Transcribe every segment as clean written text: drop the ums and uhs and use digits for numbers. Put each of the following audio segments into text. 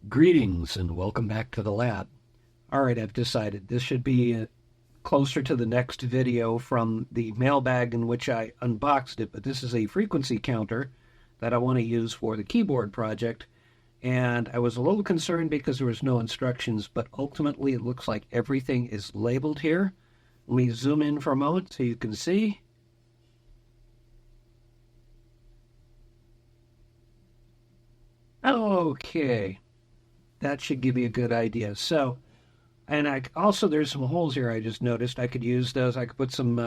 Greetings and welcome back to the lab. All right, I've decided this should be closer to the next video from the mailbag in which I unboxed it, but this is a frequency counter that I want to use for the keyboard project. And I was a little concerned because there was no instructions, but ultimately it looks like everything is labeled here. Let me zoom in for a moment so you can see. Okay. That should give you a good idea. So, and I also, there's some holes here I just noticed. I could use those. I could put some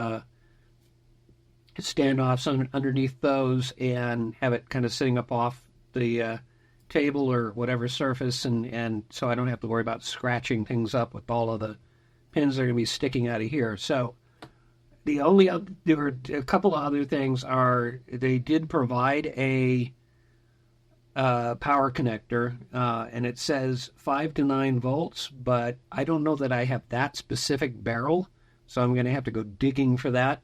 standoffs underneath those and have it kind of sitting up off the table or whatever surface, and so I don't have to worry about scratching things up with all of the pins that are going to be sticking out of here. So there were a couple of other things. They did provide a power connector, and it says 5 to 9 volts, but I don't know that I have that specific barrel, so I'm going to have to go digging for that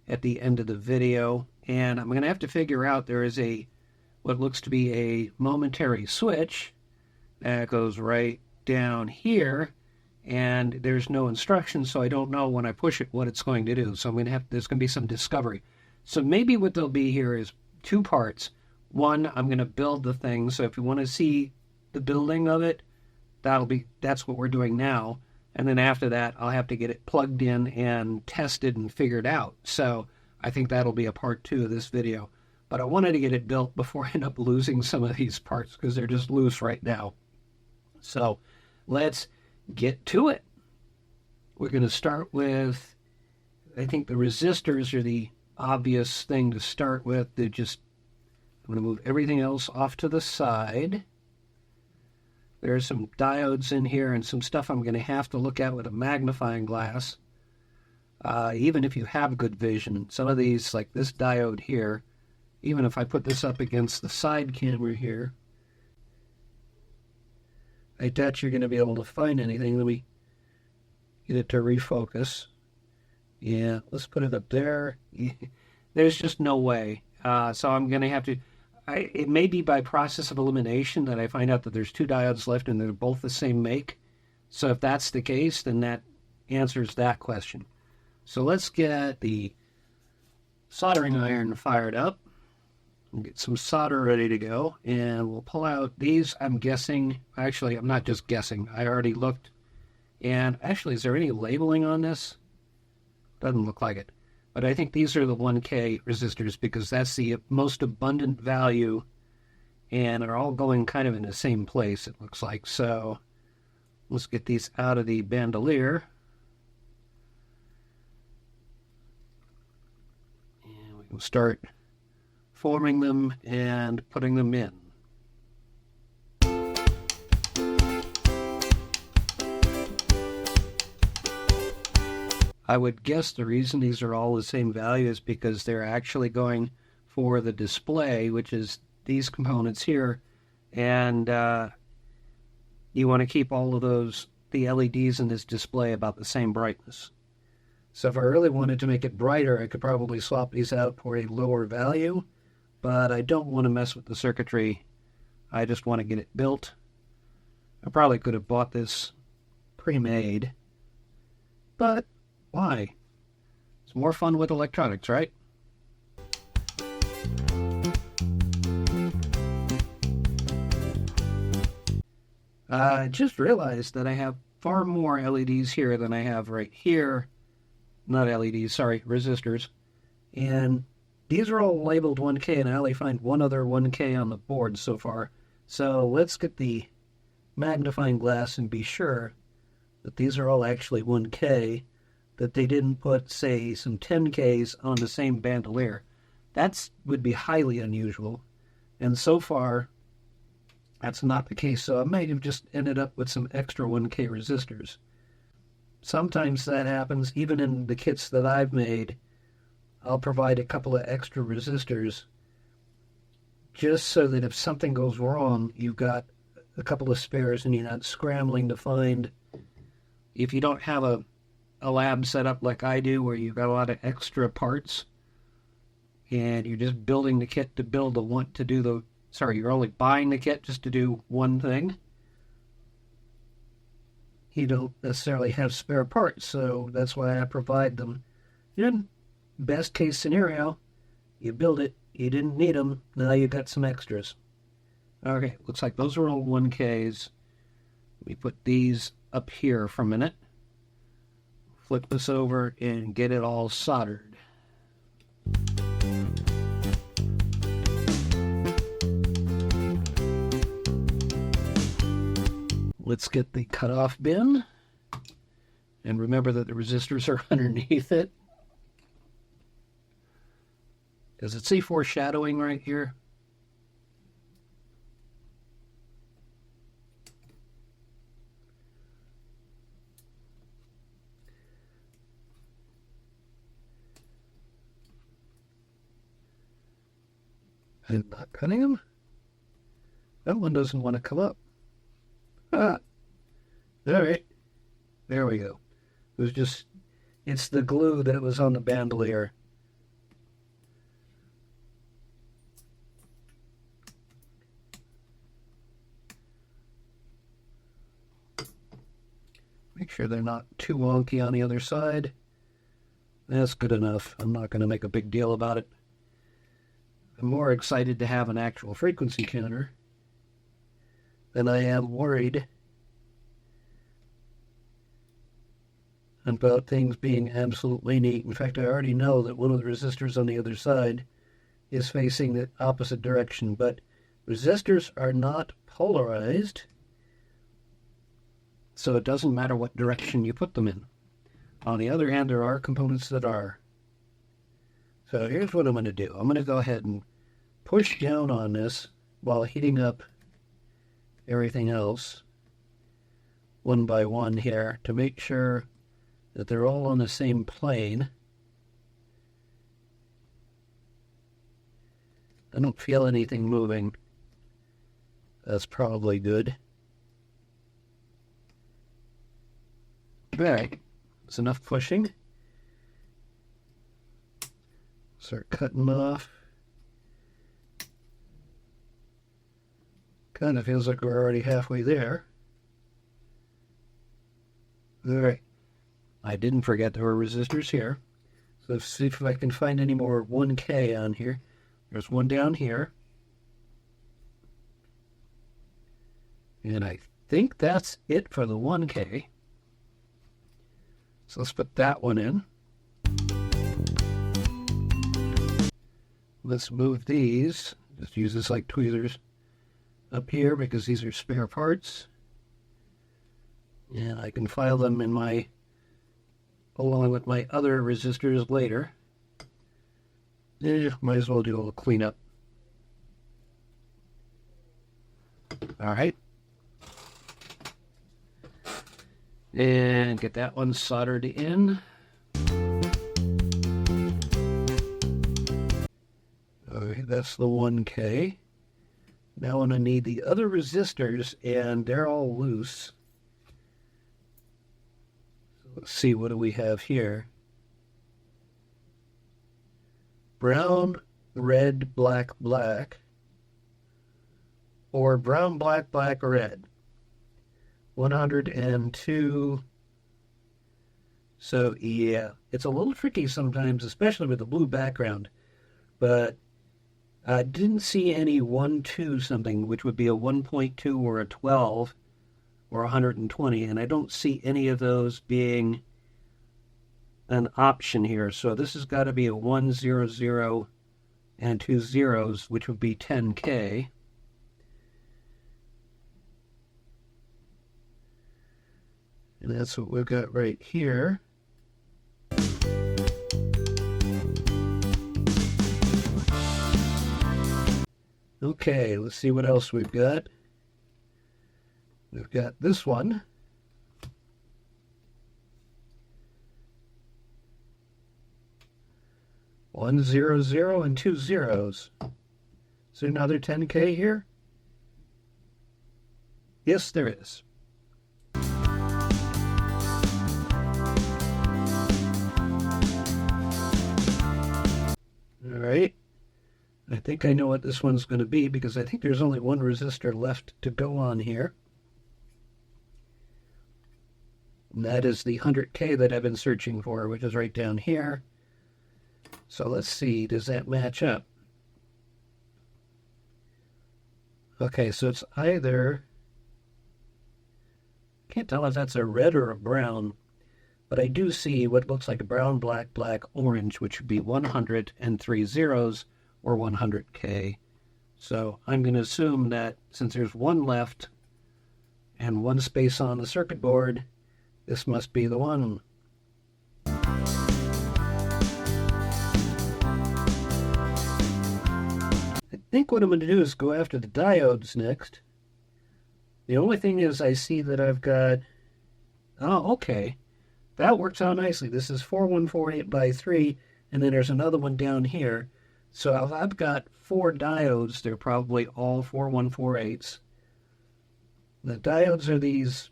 at the end of the video, and I'm going to have to figure out there is what looks to be a momentary switch that goes right down here, and there's no instructions, so I don't know when I push it what it's going to do, so there's going to be some discovery. So maybe what there'll be here is two parts. One, I'm going to build the thing, so if you want to see the building of it, that's what we're doing now. And then after that, I'll have to get it plugged in and tested and figured out. So I think that'll be a part 2 of this video. But I wanted to get it built before I end up losing some of these parts because they're just loose right now. So let's get to it. We're going to start with, I think the resistors are the obvious thing to start with. I'm going to move everything else off to the side. There's some diodes in here and some stuff I'm going to have to look at with a magnifying glass. Even if you have good vision, some of these, like this diode here, even if I put this up against the side camera here, I doubt you're going to be able to find anything. Let me get it to refocus. Yeah, let's put it up there. There's just no way. So I'm going to have to... it may be by process of elimination that I find out that there's 2 diodes left and they're both the same make. So if that's the case, then that answers that question. So let's get the soldering iron fired up. We'll get some solder ready to go, and we'll pull out these. I'm guessing, actually, I'm not just guessing. I already looked. And actually, is there any labeling on this? Doesn't look like it. But I think these are the 1K resistors because that's the most abundant value, and they're all going kind of in the same place, it looks like. So let's get these out of the bandolier. And we can start forming them and putting them in. I would guess the reason these are all the same value is because they're actually going for the display, which is these components here, and you want to keep all of the LEDs in this display about the same brightness. So if I really wanted to make it brighter, I could probably swap these out for a lower value, but I don't want to mess with the circuitry. I just want to get it built. I probably could have bought this pre-made, but why? It's more fun with electronics, right? I just realized that I have far more LEDs here than I have right here. Not LEDs, sorry, resistors. And these are all labeled 1K, and I only find one other 1K on the board so far. So let's get the magnifying glass and be sure that these are all actually 1K, that they didn't put, say, some 10Ks on the same bandolier. That would be highly unusual. And so far, that's not the case. So I might have just ended up with some extra 1K resistors. Sometimes that happens, even in the kits that I've made. I'll provide a couple of extra resistors just so that if something goes wrong, you've got a couple of spares and you're not scrambling to find. If you don't have a lab set up like I do, where you've got a lot of extra parts and you're just building the kit to build you're only buying the kit just to do one thing, you don't necessarily have spare parts, so that's why I provide them. In best case scenario, you build it, you didn't need them, now you got some extras. Okay, looks like those are all 1Ks. We put these up here for a minute. Flip this over and get it all soldered. Let's get the cutoff bin. And remember that the resistors are underneath it. Does it see foreshadowing right here? I'm not cutting them. That one doesn't want to come up. Ah. All right. There we go. It was just, it's the glue that was on the bandolier. Make sure they're not too wonky on the other side. That's good enough. I'm not going to make a big deal about it. I'm more excited to have an actual frequency counter than I am worried about things being absolutely neat. In fact, I already know that one of the resistors on the other side is facing the opposite direction, but resistors are not polarized, so it doesn't matter what direction you put them in. On the other hand, there are components that are. So here's what I'm going to do. I'm going to go ahead and push down on this while heating up everything else one by one here to make sure that they're all on the same plane. I don't feel anything moving. That's probably good. All right, that's enough pushing. Start cutting them off. Kind of feels like we're already halfway there. All right. I didn't forget there were resistors here. So let's see if I can find any more 1K on here. There's one down here. And I think that's it for the 1K. So let's put that one in. Let's move these. Just use this like tweezers up here because these are spare parts. And I can file them in my, along with my other resistors later. Might as well do a little cleanup. All right. And get that one soldered in. Okay, that's the 1K. Now I'm going to need the other resistors, and they're all loose. So let's see, what do we have here? Brown, red, black, black. Or brown, black, black, red. 102. So yeah, it's a little tricky sometimes, especially with the blue background. But I didn't see any 1-2 something, which would be a 1.2 or a 12 or 120, and I don't see any of those being an option here. So this has got to be a 100 and 2 zeros, which would be 10K. And that's what we've got right here. Okay, let's see what else we've got. We've got this one. One 00 and 2 zeros. Is there another 10K here? Yes, there is. All right. I think I know what this one's going to be because I think there's only one resistor left to go on here. And that is the 100K that I've been searching for, which is right down here. So let's see, does that match up? Okay, so it's either, can't tell if that's a red or a brown, but I do see what looks like a brown, black, black, orange, which would be 100 and 3 zeros, or 100K. So I'm going to assume that since there's one left and one space on the circuit board, this must be the one. I think what I'm going to do is go after the diodes next. The only thing is I see that I've got, oh, okay. That works out nicely. This is 4148 by 3, and then there's another one down here. So if I've got 4 diodes, they're probably all 4148s. The diodes are these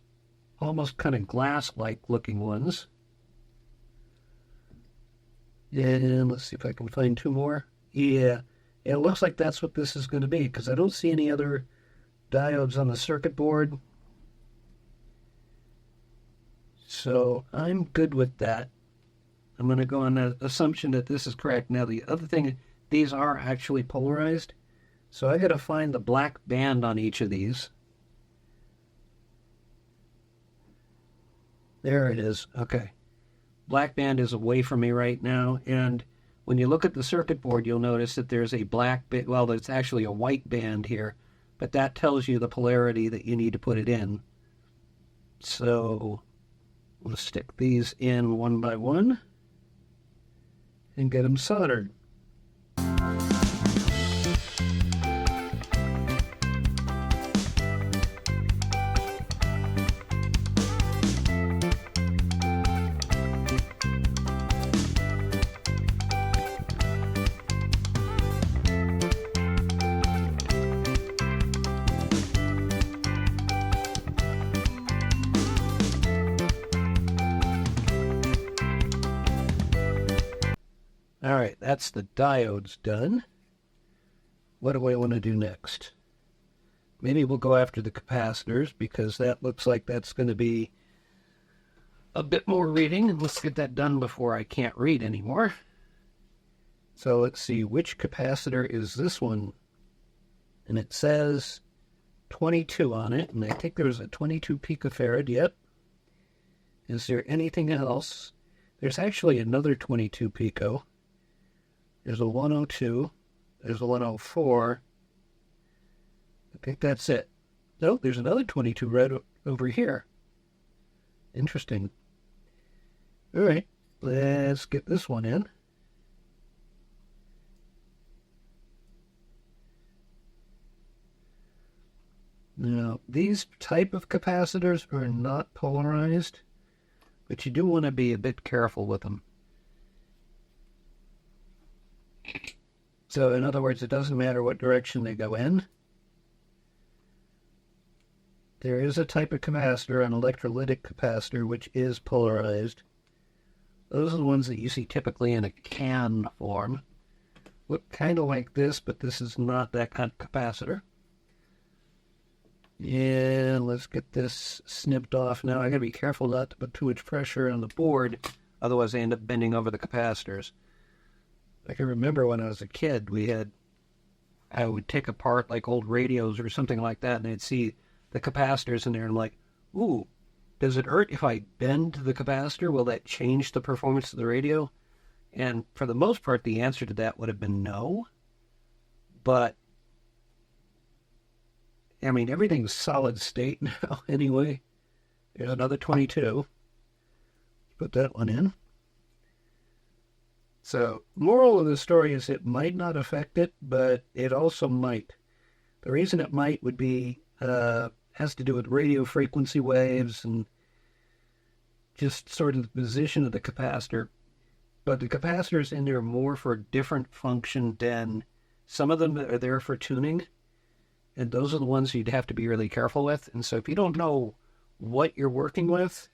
almost kind of glass-like looking ones. And let's see if I can find 2 more. Yeah, it looks like that's what this is going to be, because I don't see any other diodes on the circuit board. So I'm good with that. I'm going to go on the assumption that this is correct. Now, the other thing, these are actually polarized. So I got to find the black band on each of these. There it is. Okay. Black band is away from me right now. And when you look at the circuit board, you'll notice that there's a black band. Well, it's actually a white band here. But that tells you the polarity that you need to put it in. So we'll stick these in one by one and get them soldered. All right, that's the diodes done. What do I want to do next? Maybe we'll go after the capacitors, because that looks like that's going to be a bit more reading. And let's get that done before I can't read anymore. So let's see, which capacitor is this one? And it says 22 on it, and I think there's a 22 picofarad, yep. Is there anything else? There's actually another 22 pico. There's a 102. There's a 104. I think that's it. No, there's another 22 red over here. Interesting. All right, let's get this one in. Now, these type of capacitors are not polarized, but you do want to be a bit careful with them. So in other words, it doesn't matter what direction they go in. There is a type of capacitor, an electrolytic capacitor, which is polarized. Those are the ones that you see typically in a can form. Look kind of like this, but this is not that kind of capacitor. And let's get this snipped off. Now I gotta be careful not to put too much pressure on the board, otherwise I end up bending over the capacitors. I can remember when I was a kid, I would take apart like old radios or something like that, and I'd see the capacitors in there, and I'm like, ooh, does it hurt if I bend the capacitor? Will that change the performance of the radio? And for the most part, the answer to that would have been no. But, I mean, everything's solid state now anyway. There's another 22. Put that one in. So, moral of the story is it might not affect it, but it also might. The reason it might would be, has to do with radio frequency waves and just sort of the position of the capacitor. But the capacitors in there are more for a different function than some of them are there for tuning. And those are the ones you'd have to be really careful with. And so if you don't know what you're working with,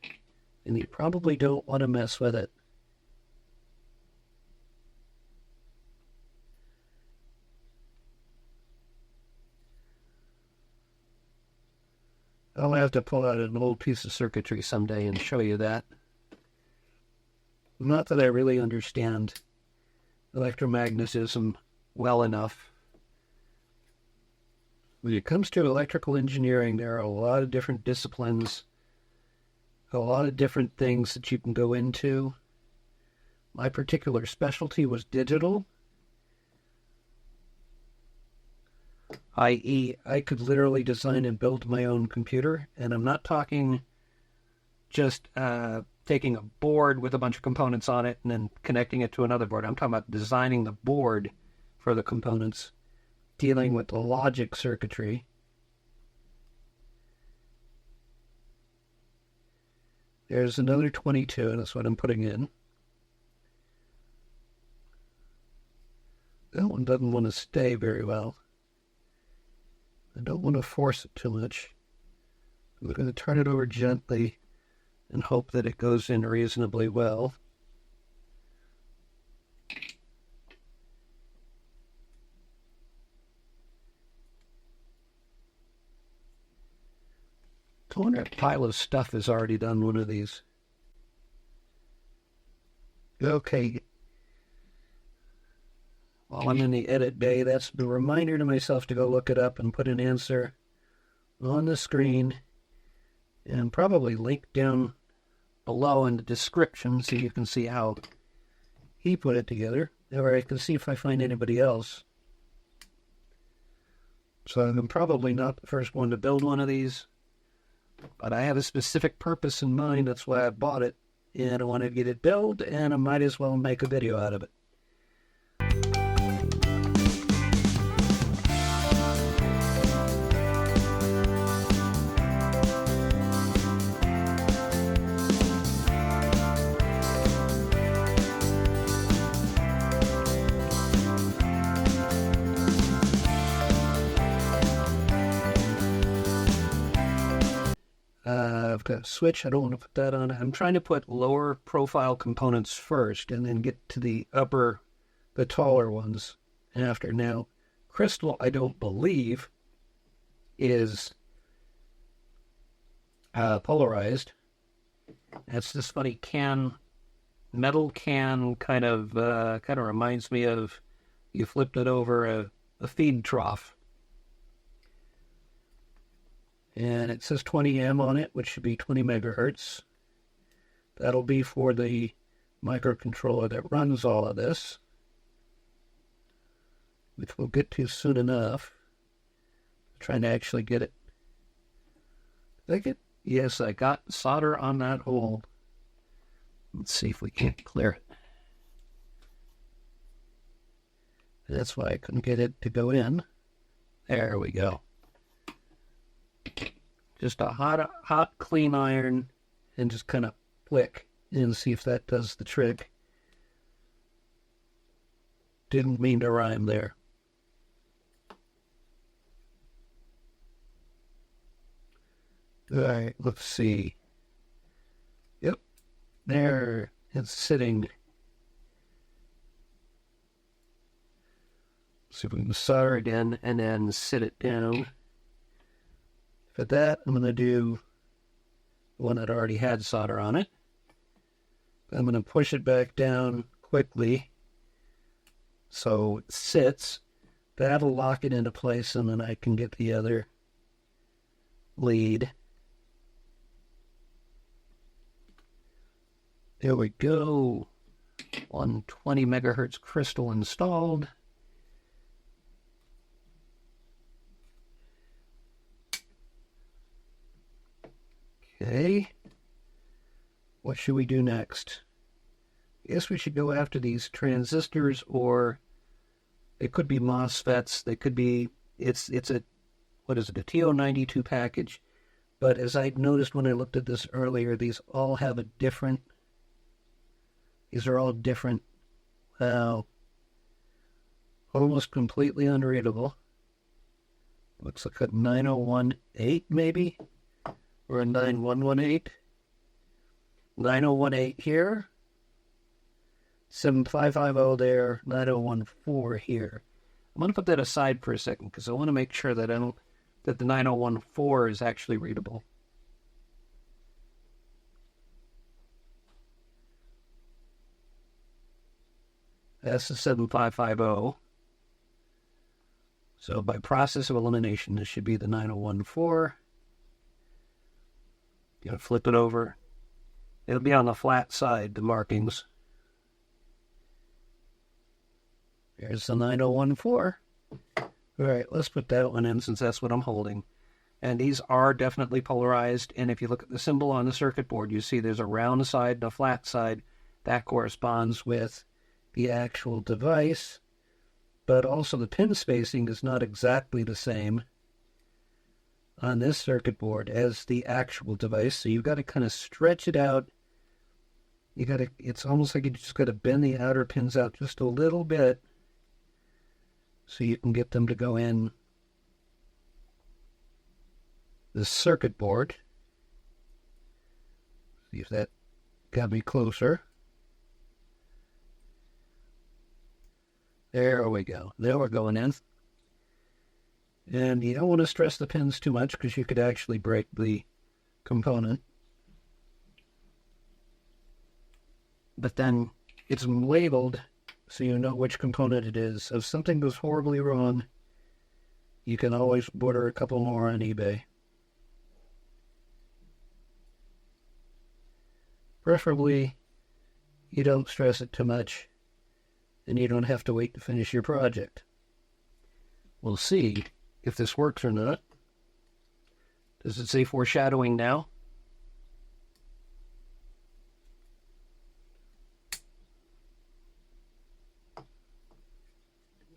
then you probably don't want to mess with it. I'll have to pull out an old piece of circuitry someday and show you that. Not that I really understand electromagnetism well enough. When it comes to electrical engineering, there are a lot of different disciplines, a lot of different things that you can go into. My particular specialty was digital, i.e., I could literally design and build my own computer, and I'm not talking just taking a board with a bunch of components on it and then connecting it to another board. I'm talking about designing the board for the components, dealing with the logic circuitry. There's another 22, and that's what I'm putting in. That one doesn't want to stay very well. I don't want to force it too much. We're going to turn it over gently and hope that it goes in reasonably well. I wonder if pile of stuff has already done one of these. Okay. While I'm in the edit bay, that's the reminder to myself to go look it up and put an answer on the screen and probably link down below in the description so you can see how he put it together, or I can see if I find anybody else. So I'm probably not the first one to build one of these, but I have a specific purpose in mind. That's why I bought it, and I want to get it built, and I might as well make a video out of it. I've got a switch. I don't want to put that on. I'm trying to put lower profile components first and then get to the taller ones after. Now, crystal, I don't believe, is polarized. That's this funny metal can kind of reminds me of you flipped it over a feed trough. And it says 20M on it, which should be 20 megahertz. That'll be for the microcontroller that runs all of this, which we'll get to soon enough. I'm trying to actually get it. Yes, I got solder on that hole. Let's see if we can't clear it. That's why I couldn't get it to go in. There we go. Just a hot, clean iron, and just kind of flick and see if that does the trick. Didn't mean to rhyme there. All right, let's see. Yep, there it's sitting. See if we can solder it in and then sit it down. For that, I'm going to do the one that already had solder on it. I'm going to push it back down quickly so it sits. That'll lock it into place, and then I can get the other lead. There we go. 120 megahertz crystal installed. Okay, what should we do next? I guess we should go after these transistors, or they could be MOSFETs. They could be, it's a, what is it, a TO92 package. But as I noticed when I looked at this earlier, these are all different, wow, almost completely unreadable. Looks like a 9018 maybe? Or a 9118. 9018 here. 7550 there. 9014 here. I'm going to put that aside for a second because I want to make sure that the 9014 is actually readable. That's the 7550. So by process of elimination, this should be the 9014. You know, flip it over. It'll be on the flat side, the markings. There's the 9014. All right, let's put that one in since that's what I'm holding. And these are definitely polarized. And if you look at the symbol on the circuit board, you see there's a round side and a flat side. That corresponds with the actual device. But also the pin spacing is not exactly the same on this circuit board as the actual device. So you've got to kind of stretch it out. It's almost like you just got to bend the outer pins out just a little bit so you can get them to go in the circuit board. See if that got me closer. There we go. There we're going in. And you don't want to stress the pins too much because you could actually break the component. But then it's labeled so you know which component it is. If something goes horribly wrong, you can always order a couple more on eBay. Preferably, you don't stress it too much, and you don't have to wait to finish your project. We'll see if this works or not. Does it say foreshadowing now?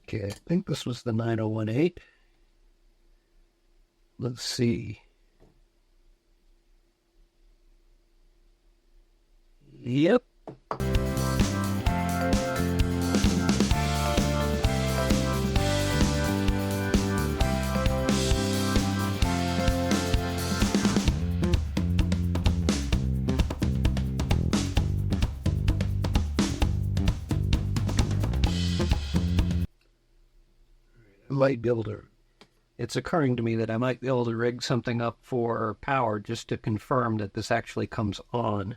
Okay, I think this was the 9018. Let's see. Yep. Might be able to, it's occurring to me that I might be able to rig something up for power just to confirm that this actually comes on.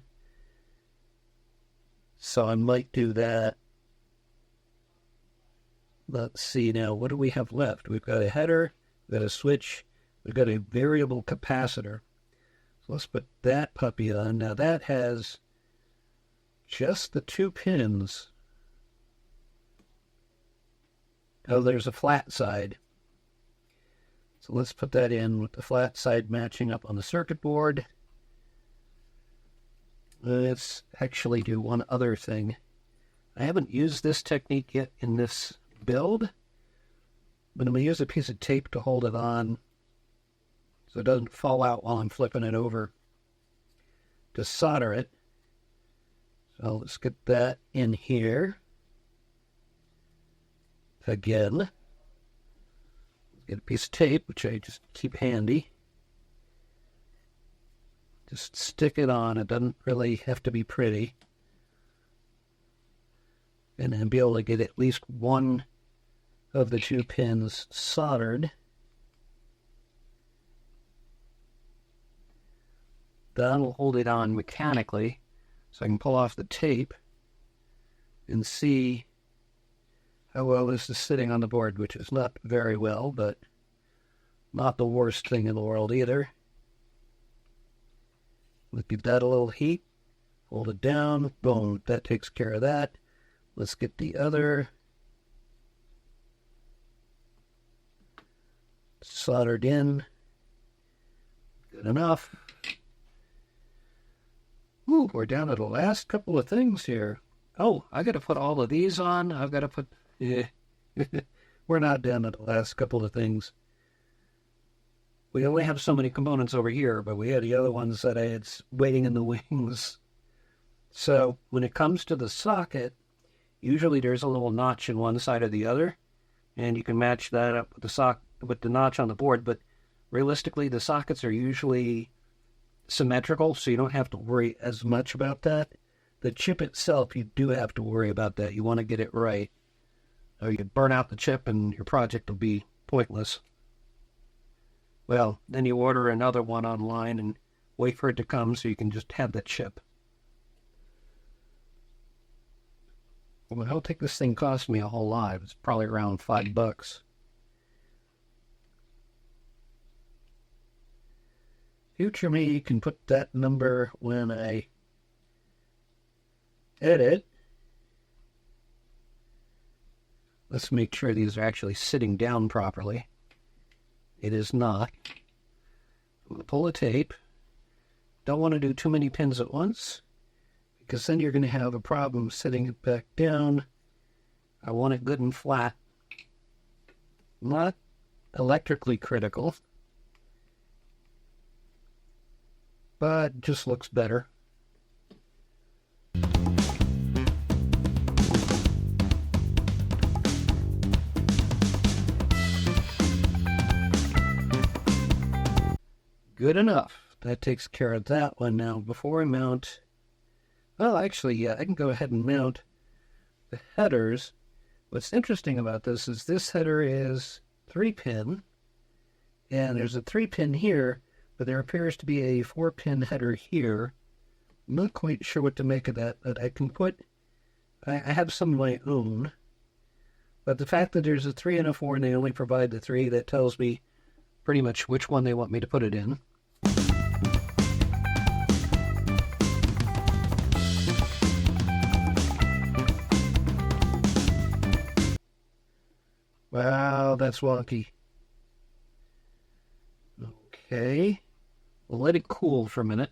So I might do that. Let's see now, what do we have left? We've got a header, we've got a switch, we've got a variable capacitor. So let's put that puppy on. Now that has just the 2 pins. Oh, there's a flat side. So let's put that in with the flat side matching up on the circuit board. Let's actually do one other thing. I haven't used this technique yet in this build, but I'm going to use a piece of tape to hold it on so it doesn't fall out while I'm flipping it over to solder it. So let's get that in here. Again, get a piece of tape, which I just keep handy. Just stick it on. It doesn't really have to be pretty. And then be able to get at least one of the 2 pins soldered. That'll hold it on mechanically, so I can pull off the tape and see how well this is sitting on the board, which is not very well, but not the worst thing in the world either. Let's give that a little heat. Hold it down. Boom. That takes care of that. Let's get the other soldered in. Good enough. Ooh, we're down to the last couple of things here. Oh, I got to put all of these on. I've got to put... We're not down to the last couple of things. We only have so many components over here, but we had the other ones that I had waiting in the wings. So when it comes to the socket, usually there's a little notch in one side or the other, and you can match that up with the notch on the board. But realistically, the sockets are usually symmetrical, so you don't have to worry as much about that. The chip itself, you do have to worry about that. You want to get it right, or you burn out the chip and your project will be pointless. Well, then you order another one online and wait for it to come so you can just have that chip. Well, I don't think this thing cost me a whole lot. It's probably around $5. Future me can put that number when I edit. Let's make sure these are actually sitting down properly. It is not. I'm going to pull a tape. Don't want to do too many pins at once, because then you're going to have a problem sitting it back down. I want it good and flat. Not electrically critical, but just looks better. Good enough. That takes care of that one. Now, before I mount, well, actually, yeah, I can go ahead and mount the headers. What's interesting about this is this header is 3-pin, and there's a 3-pin here, but there appears to be a 4-pin header here. I'm not quite sure what to make of that, but I can put, I have some of my own, but the fact that there's a 3 and a 4 and they only provide the 3, that tells me pretty much which one they want me to put it in. Wow, that's wonky. Okay. We'll let it cool for a minute.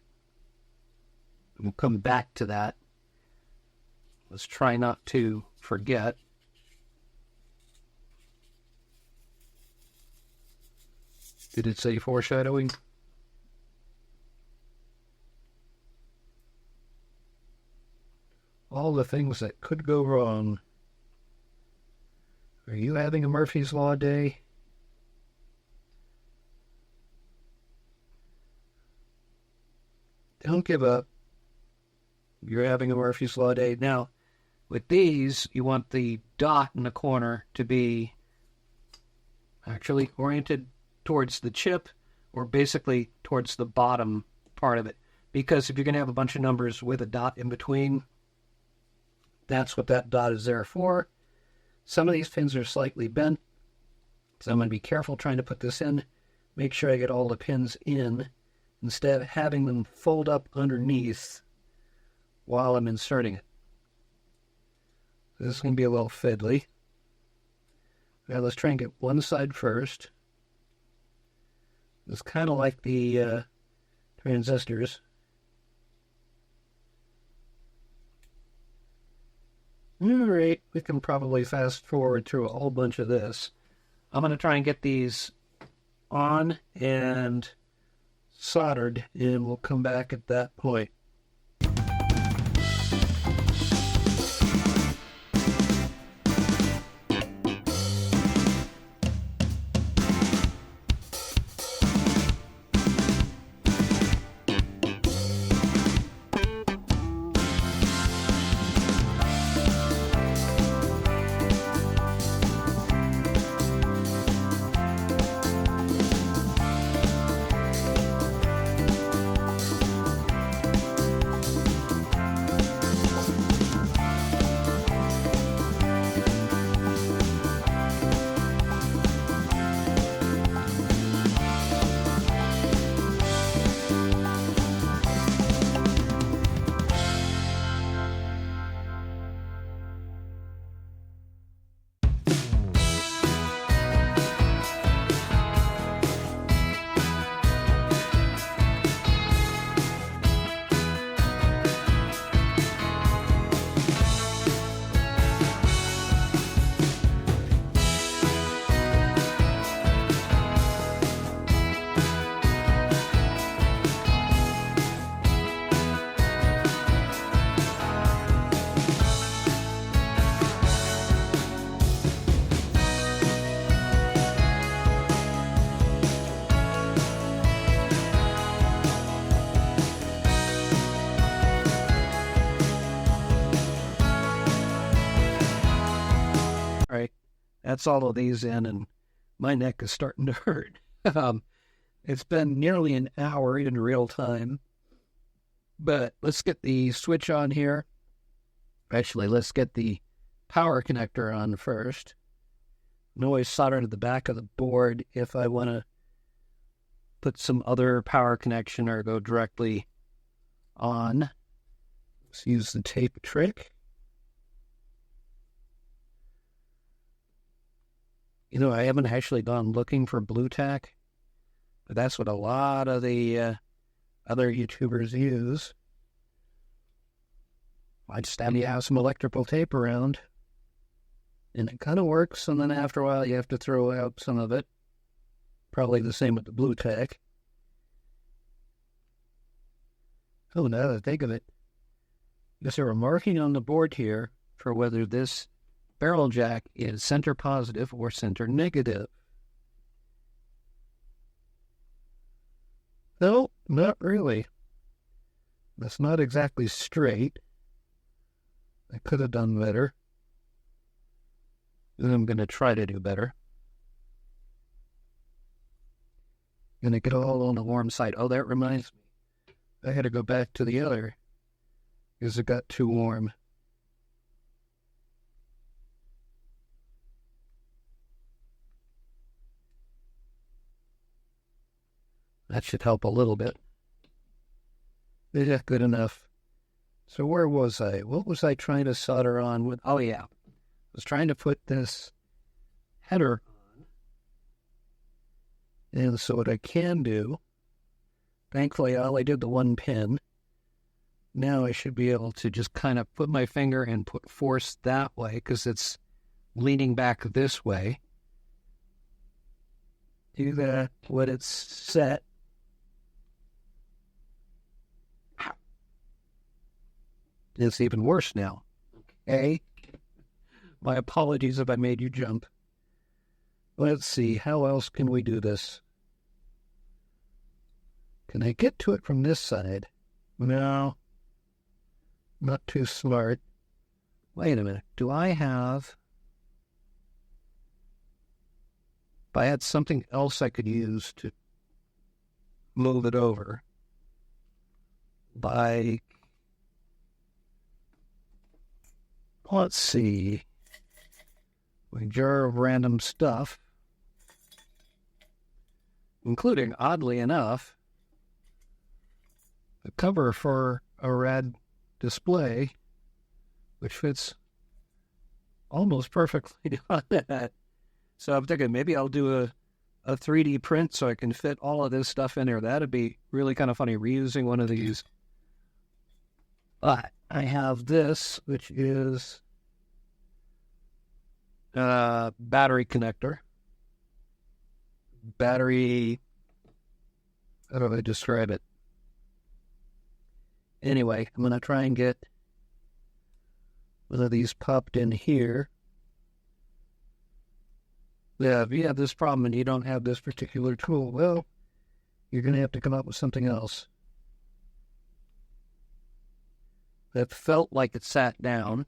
And we'll come back to that. Let's try not to forget. Did it say foreshadowing? All the things that could go wrong. Are you having a Murphy's Law day? Don't give up. You're having a Murphy's Law day. Now, with these, you want the dot in the corner to be actually oriented towards the chip, or basically towards the bottom part of it. Because if you're going to have a bunch of numbers with a dot in between, that's what that dot is there for. Some of these pins are slightly bent, so I'm going to be careful trying to put this in. Make sure I get all the pins in, instead of having them fold up underneath while I'm inserting it. This is going to be a little fiddly. Now let's try and get one side first. It's kind of like the transistors. Alright, we can probably fast forward through a whole bunch of this. I'm going to try and get these on and soldered, and we'll come back at that point. That's all of these in, and my neck is starting to hurt. It's been nearly an hour in real time. But let's get the switch on here. Actually, let's get the power connector on first. And always solder to the back of the board if I want to put some other power connection or go directly on. Let's use the tape trick. You know, I haven't actually gone looking for blue tack, but that's what a lot of the other YouTubers use. I just have to have some electrical tape around, and it kind of works, and then after a while you have to throw out some of it. Probably the same with the blue tack. Oh, now that I think of it, because there were marking on the board here for whether this barrel jack is center positive or center negative. No, not really. That's not exactly straight. I could have done better. And I'm going to try to do better. Going to get all on the warm side. Oh, that reminds me. I had to go back to the other because it got too warm. That should help a little bit. Is that good enough? So where was I? What was I trying to solder on with? Oh, yeah. I was trying to put this header on. And so what I can do, thankfully I only did the one pin. Now I should be able to just kind of put my finger and put force that way because it's leaning back this way. Do that when it's set. It's even worse now. Okay. My apologies if I made you jump. Let's see, how else can we do this? Can I get to it from this side? No. Not too smart. Wait a minute. Do I have... If I had something else I could use to move it over, like... Let's see. A jar of random stuff, including, oddly enough, a cover for a rad display, which fits almost perfectly on that. So I'm thinking maybe I'll do a 3D print so I can fit all of this stuff in there. That'd be really kind of funny, reusing one of these. But I have this, which is a battery connector. Battery, how do I describe it? Anyway, I'm going to try and get one of these popped in here. Yeah, if you have this problem and you don't have this particular tool, well, you're going to have to come up with something else. That felt like it sat down.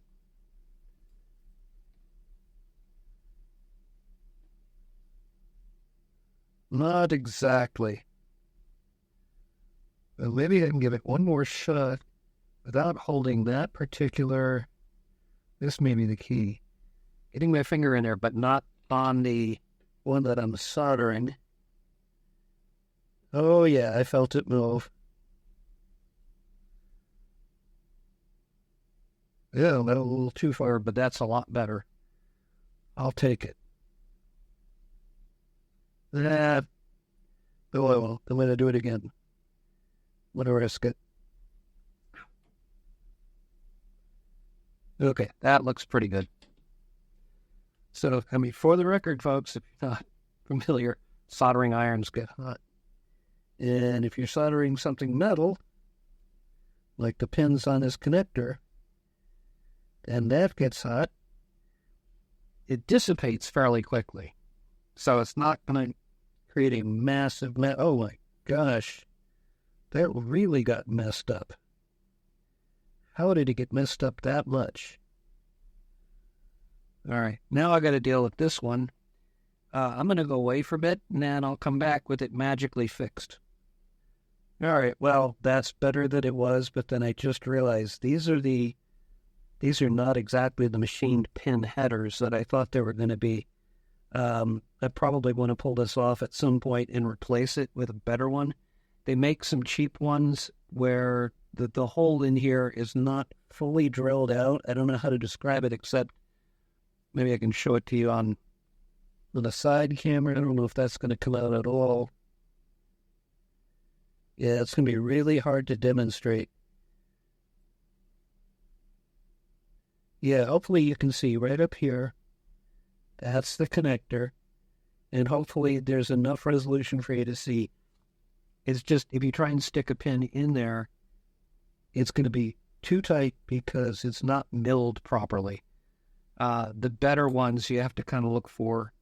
Not exactly. But maybe I can give it one more shot without holding that particular... This may be the key. Getting my finger in there, but not on the one that I'm soldering. Oh yeah, I felt it move. Yeah, went a little too far, but that's a lot better. I'll take it. Oh, I won't. I'm going to do it again. I'm going to risk it. Okay, that looks pretty good. So, I mean, for the record, folks, if you're not familiar, soldering irons get hot. And if you're soldering something metal, like the pins on this connector, and that gets hot, it dissipates fairly quickly. So it's not going to create a massive... oh my gosh, that really got messed up. How did it get messed up that much? All right, now I got to deal with this one. I'm going to go away for a bit, and then I'll come back with it magically fixed. All right, well, that's better than it was, but then I just realized these these are not exactly the machined pin headers that I thought they were going to be. I probably want to pull this off at some point and replace it with a better one. They make some cheap ones where the hole in here is not fully drilled out. I don't know how to describe it, except maybe I can show it to you on a side camera. I don't know if that's going to come out at all. Yeah, it's going to be really hard to demonstrate. Yeah, hopefully you can see right up here. That's the connector. And hopefully there's enough resolution for you to see. It's just, if you try and stick a pin in there, it's going to be too tight because it's not milled properly. The better ones you have to kind of look for.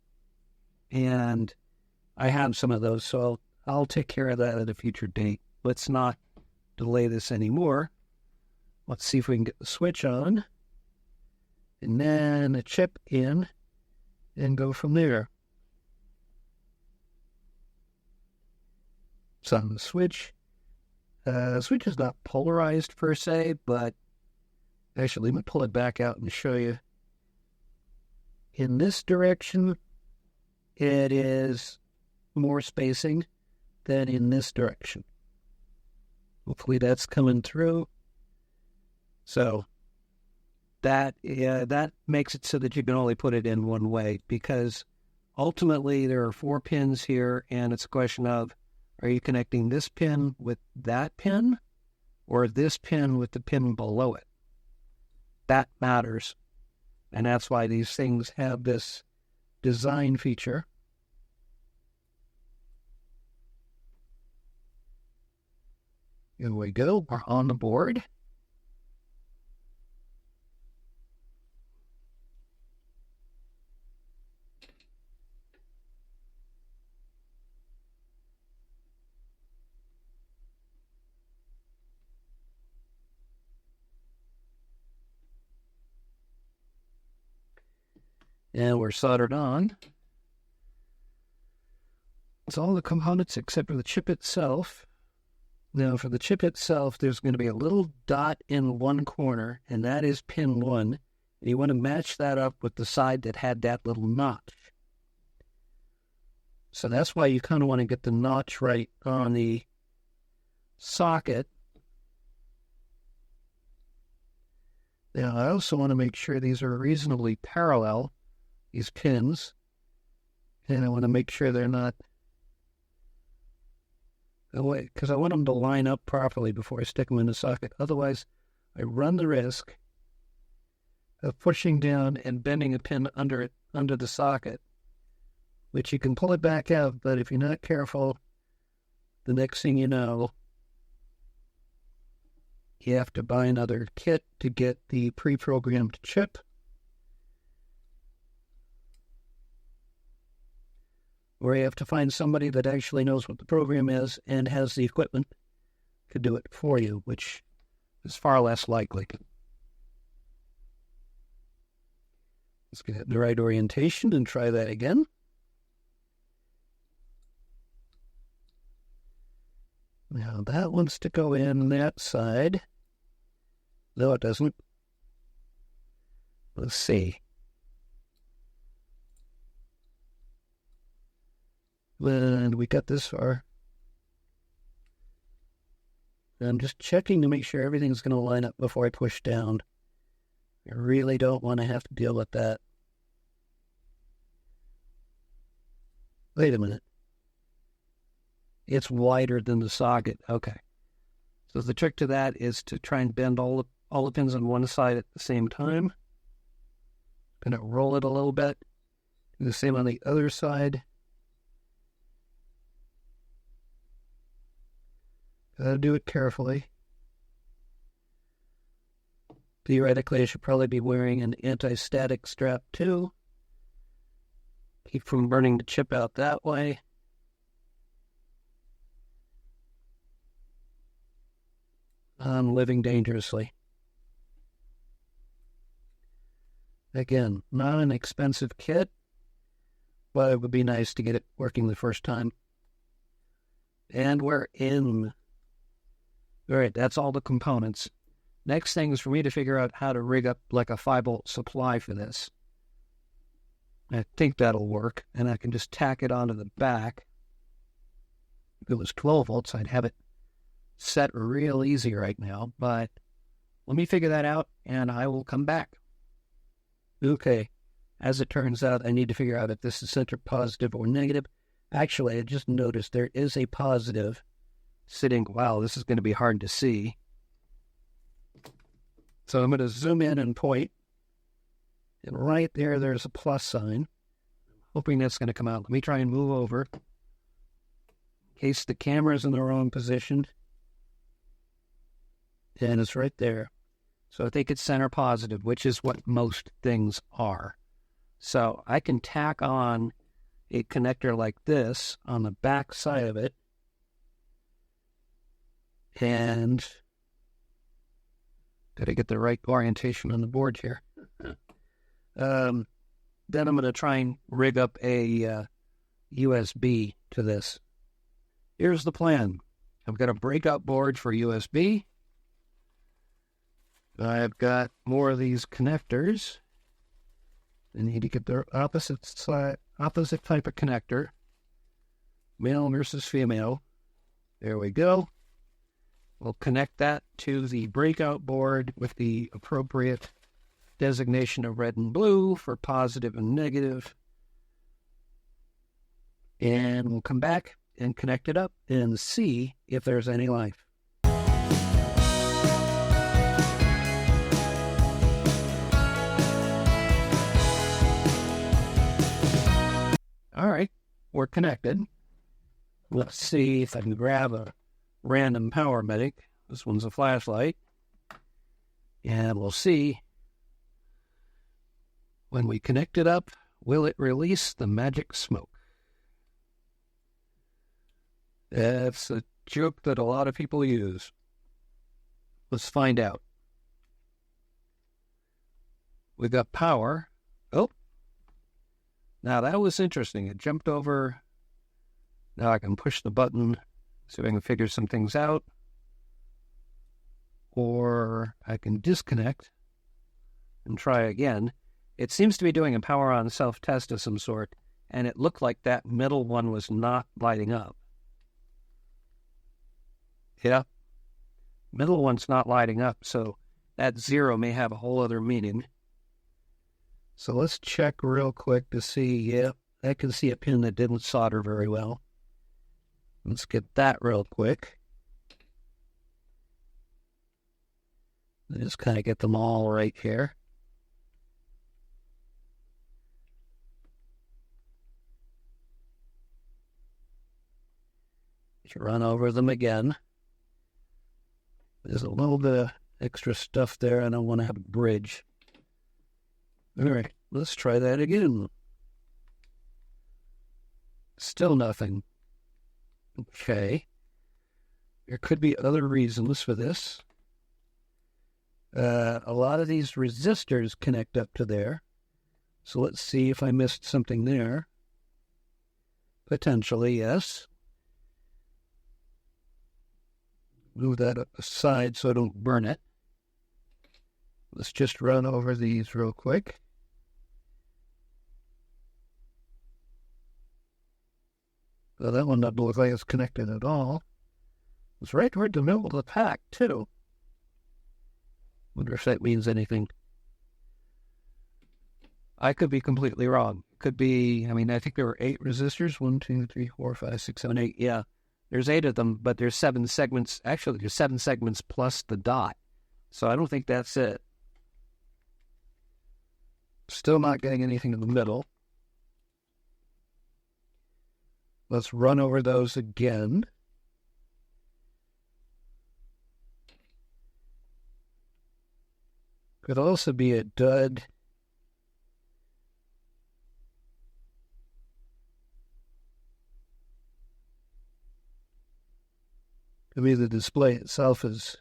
And I have some of those, so I'll take care of that at a future date. Let's not delay this anymore. Let's see if we can get the switch on. And then a chip in and go from there. It's on the switch. The switch is not polarized per se, but actually, let me pull it back out and show you. In this direction, it is more spacing than in this direction. Hopefully that's coming through. So that makes it so that you can only put it in one way, because ultimately there are 4 pins here, and it's a question of, are you connecting this pin with that pin or this pin with the pin below it? That matters. And that's why these things have this design feature. Here we go. We're on the board. And we're soldered on. It's all the components except for the chip itself. Now, for the chip itself, there's going to be a little dot in one corner, and that is pin 1. And you want to match that up with the side that had that little notch. So that's why you kind of want to get the notch right on the socket. Now, I also want to make sure these are reasonably parallel, these pins. And I want to make sure they're not away, because I want them to line up properly before I stick them in the socket. Otherwise, I run the risk of pushing down and bending a pin under the socket, which you can pull it back out, but if you're not careful, the next thing you know, you have to buy another kit to get the pre-programmed chip. Or you have to find somebody that actually knows what the program is and has the equipment to do it for you, which is far less likely. Let's get the right orientation and try that again. Now that wants to go in that side. No, it doesn't. Let's see. And we got this far. I'm just checking to make sure everything's going to line up before I push down. I really don't want to have to deal with that. Wait a minute. It's wider than the socket. Okay. So the trick to that is to try and bend all the pins on one side at the same time. Going to roll it a little bit. Do the same on the other side. Gotta do it carefully. Theoretically, I should probably be wearing an anti-static strap too. Keep from burning the chip out that way. I'm living dangerously. Again, not an expensive kit, but it would be nice to get it working the first time. And we're in. All right, that's all the components. Next thing is for me to figure out how to rig up like a 5-volt supply for this. I think that'll work, and I can just tack it onto the back. If it was 12 volts, I'd have it set real easy right now, but let me figure that out, and I will come back. Okay, as it turns out, I need to figure out if this is center positive or negative. Actually, I just noticed there is a positive sitting. Wow, this is going to be hard to see. So I'm going to zoom in and point. And right there, there's a plus sign. Hoping that's going to come out. Let me try and move over. In case the camera's in the wrong position. And it's right there. So I think it's center positive, which is what most things are. So I can tack on a connector like this on the back side of it. And got to get the right orientation on the board here. Then I'm going to try and rig up a USB to this. Here's the plan. I've got a breakout board for USB. I've got more of these connectors. I need to get the opposite type of connector. Male versus female. There we go. We'll connect that to the breakout board with the appropriate designation of red and blue for positive and negative. And we'll come back and connect it up and see if there's any life. All right, we're connected. Let's see if I can grab a random power medic. This one's a flashlight. And we'll see. When we connect it up, will it release the magic smoke? That's a joke that a lot of people use. Let's find out. We've got power. Oh. Now that was interesting. It jumped over. Now I can push the button so I can figure some things out. Or I can disconnect and try again. It seems to be doing a power on self-test of some sort, and it looked like that middle one was not lighting up. Yeah, middle one's not lighting up, so that 0 may have a whole other meaning. So let's check real quick to see. Yeah, I can see a pin that didn't solder very well. Let's get that real quick. Just kind of get them all right here. Run over them again. There's a little bit of extra stuff there. I don't want to have a bridge. All right, let's try that again. Still nothing. Okay. There could be other reasons for this. A lot of these resistors connect up to there. So let's see if I missed something there. Potentially, yes. Move that aside so I don't burn it. Let's just run over these real quick. Well, that one doesn't look like it's connected at all. It's right toward the middle of the pack, too. Wonder if that means anything. I could be completely wrong. Could be, I think there were 8 resistors. 1, 2, 3, 4, 5, 6, 7, 8. Yeah. There's 8 of them, but there's 7 segments. Actually, there's 7 segments plus the dot. So I don't think that's it. Still not getting anything in the middle. Let's run over those again. Could also be a dud. Could be the display itself is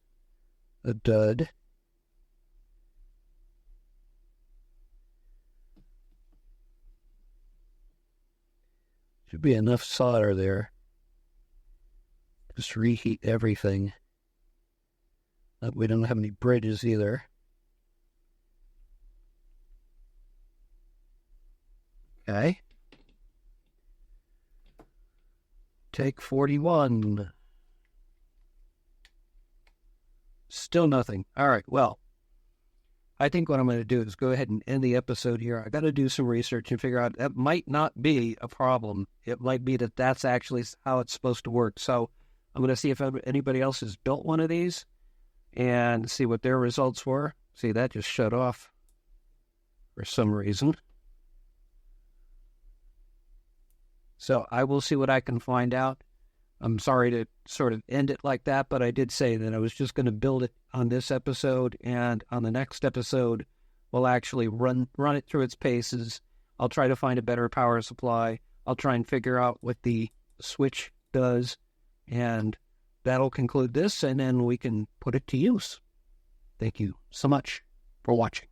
a dud. Should be enough solder there. Just reheat everything. We don't have any bridges either. Okay. Take 41. Still nothing. All right, well, I think what I'm going to do is go ahead and end the episode here. I got to do some research and figure out that might not be a problem. It might be that that's actually how it's supposed to work. So I'm going to see if anybody else has built one of these and see what their results were. See, that just shut off for some reason. So I will see what I can find out. I'm sorry to sort of end it like that, but I did say that I was just going to build it on this episode, and on the next episode, we'll actually run it through its paces. I'll try to find a better power supply. I'll try and figure out what the switch does, and that'll conclude this, and then we can put it to use. Thank you so much for watching.